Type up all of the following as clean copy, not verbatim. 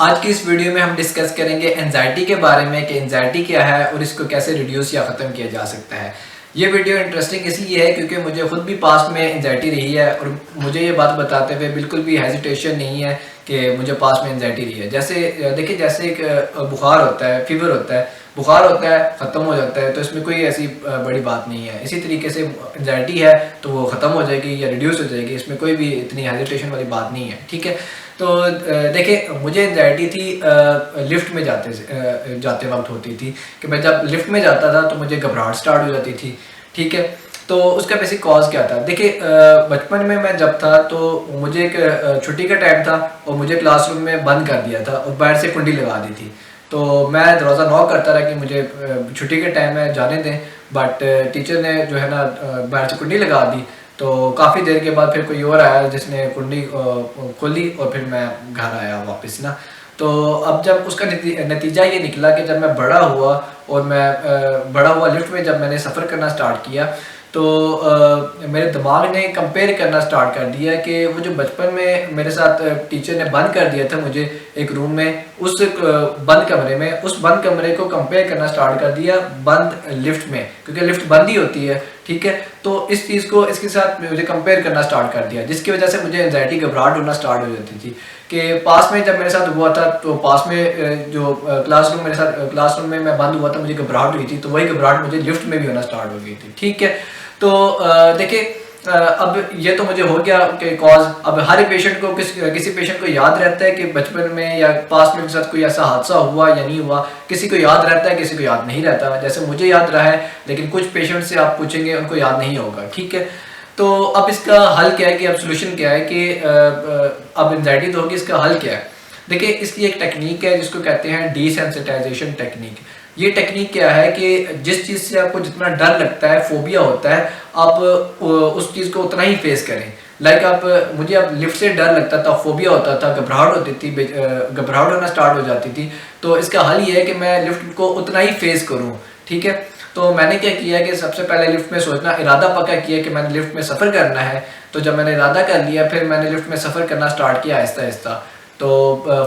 आज की इस वीडियो में हम डिस्कस करेंगे एंजाइटी के बारे में कि एंजाइटी क्या है और इसको कैसे रिड्यूस या ख़त्म किया जा सकता है। ये वीडियो इंटरेस्टिंग इसलिए है क्योंकि मुझे खुद भी पास्ट में एंजाइटी रही है और मुझे ये बात बताते हुए बिल्कुल भी हेजिटेशन नहीं है कि मुझे पास्ट में एंजाइटी रही है। जैसे देखिए, जैसे एक बुखार होता है, फीवर होता है, बुखार होता है, ख़त्म हो जाता है, तो इसमें कोई ऐसी बड़ी बात नहीं है। इसी तरीके से एंजाइटी है तो वो ख़त्म हो जाएगी या रिड्यूस हो जाएगी, इसमें कोई भी इतनी हेजिटेशन वाली बात नहीं है। ठीक है, तो देखिए, मुझे एंजाइटी थी लिफ्ट में जाते वक्त होती थी कि मैं जब लिफ्ट में जाता था तो मुझे घबराहट स्टार्ट हो जाती थी। ठीक है, तो उसका बेसिक कॉज क्या था? देखिए, बचपन में मैं जब था तो मुझे एक छुट्टी का टाइम था और मुझे क्लासरूम में बंद कर दिया था और बाहर से कुंडी लगा दी थी। तो मैं दरवाज़ा नॉक करता रहा कि मुझे छुट्टी का टाइम है, जाने दें, बट टीचर ने जो है ना बाहर से कुंडी लगा दी। तो काफ़ी देर के बाद फिर कोई और आया जिसने कुंडी खोली और फिर मैं घर आया वापस ना। तो अब जब उसका नतीजा ये निकला कि जब मैं बड़ा हुआ और मैं बड़ा हुआ लिफ्ट में जब मैंने सफ़र करना स्टार्ट किया तो मेरे दिमाग ने कंपेयर करना स्टार्ट कर दिया कि वो जो बचपन में मेरे साथ टीचर ने बंद कर दिया था मुझे एक रूम में, उस बंद कमरे में, उस बंद कमरे को कंपेयर करना स्टार्ट कर दिया बंद लिफ्ट में, क्योंकि लिफ्ट बंद ही होती है। ठीक है, तो इस चीज़ को इसके साथ मुझे कंपेयर करना स्टार्ट कर दिया, जिसकी वजह से मुझे एंजाइटी घबराहट होना स्टार्ट हो जाती थी कि पास में जब मेरे साथ हुआ था तो पास में जो क्लासरूम में मैं बंद हुआ था, मुझे घबराहट हुई थी, तो वही घबराहट मुझे लिफ्ट में भी होना स्टार्ट हो गई थी। ठीक है, तो देखिए, अब ये तो मुझे हो गया कि कॉज। अब हर पेशेंट को किसी पेशेंट को याद रहता है कि बचपन में या पास में के साथ कोई ऐसा हादसा हुआ या नहीं हुआ, किसी को याद रहता है, किसी को याद नहीं रहता। जैसे मुझे याद रहा है, लेकिन कुछ पेशेंट से आप पूछेंगे उनको याद नहीं होगा। ठीक है, तो अब इसका हल क्या है कि अब सोल्यूशन क्या है कि अब एंजाइटी तो होगी, इसका हल क्या है? देखिए, इसकी एक टेक्निक है जिसको कहते हैं डिसेंसिटाइजेशन टेक्निक। ये टेक्निक क्या है कि जिस चीज़ से आपको जितना डर लगता है, फोबिया होता है, आप उस चीज़ को उतना ही फेस करें। लाइक मुझे अब लिफ्ट से डर लगता था, फोबिया होता था, घबराहट होती थी, घबराहट होना स्टार्ट हो जाती थी। तो इसका हल ये है कि मैं लिफ्ट को उतना ही फेस करूँ। ठीक है, तो मैंने क्या किया कि सबसे पहले लिफ्ट में सोचना, इरादा पक्का किया कि मैंने लिफ्ट में सफ़र करना है। तो जब मैंने इरादा कर लिया, फिर मैंने लिफ्ट में सफ़र करना स्टार्ट किया आहिस्ता आहिस्ता। तो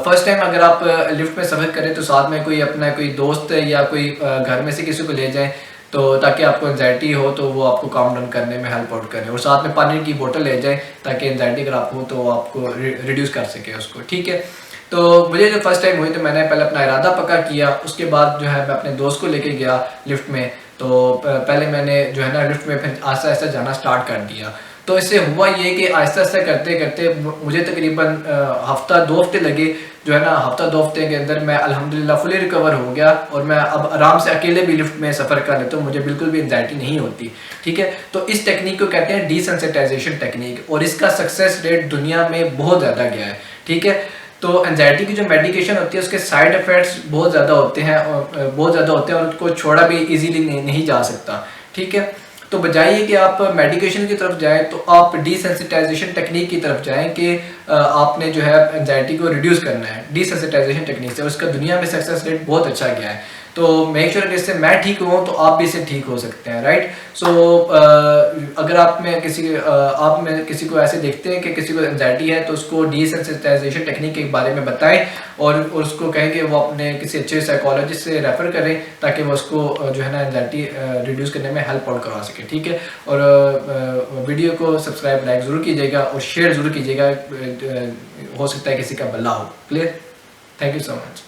फर्स्ट टाइम अगर आप लिफ्ट में सफ़र करें तो साथ में कोई दोस्त या कोई घर में से किसी को ले जाएं, तो ताकि आपको एंजाइटी हो तो वो आपको काम डाउन करने में हेल्प आउट करें, और साथ में पानी की बोतल ले जाएं ताकि एंजाइटी अगर आप हो तो वो आपको रिड्यूस कर सके उसको। ठीक है, तो मुझे जो फर्स्ट टाइम हुई तो मैंने पहले अपना इरादा पक्का किया, उसके बाद जो है मैं अपने दोस्त को लेके गया लिफ्ट में। तो पहले मैंने जो है ना लिफ्ट में फिर आहिस्ता आहिस्ता जाना स्टार्ट कर दिया। तो इससे हुआ ये कि आहिस्ता आहिस्ता करते करते मुझे तकरीबन हफ्ता 2 हफ्ते लगे। जो है ना, हफ्ता 2 हफ्ते के अंदर मैं अल्हम्दुलिल्लाह फुली रिकवर हो गया और मैं अब आराम से अकेले भी लिफ्ट में सफ़र कर लेता हूँ, मुझे बिल्कुल भी एंजाइटी नहीं होती। ठीक है, तो इस टेक्निक को कहते हैं डिसेंसिटाइजेशन टेक्निक, और इसका सक्सेस रेट दुनिया में बहुत ज़्यादा गया है। ठीक है, तो एंजाइटी की जो मेडिकेशन होती है उसके साइड इफ़ेक्ट्स बहुत ज़्यादा होते हैं और उनको छोड़ा भी इजीली नहीं जा सकता। ठीक है, तो बजाय ये कि आप मेडिकेशन की तरफ जाएं तो आप डिसेंसिटाइजेशन टेक्निक की तरफ जाएं कि आपने जो है एंजाइटी को रिड्यूस करना है डिसेंसिटाइजेशन टेक्निक से। उसका दुनिया में सक्सेस रेट बहुत अच्छा गया है। तो मेक श्योर कि इससे मैं ठीक हूँ तो आप भी इससे ठीक हो सकते हैं, राइट। सो अगर आप में किसी को ऐसे देखते हैं कि किसी को एंजाइटी है तो उसको डिसेंसिटाइजेशन टेक्निक के बारे में बताएं और उसको कहें कि वो अपने किसी अच्छे साइकोलॉजिस्ट से रेफ़र करें ताकि वो उसको जो है ना एंजाइटी रिड्यूस करने में हेल्प आउट करवा सके। ठीक है, और वीडियो को सब्सक्राइब लाइक ज़रूर कीजिएगा और शेयर ज़रूर कीजिएगा, हो सकता है किसी का भला हो। Clear? Thank you so much.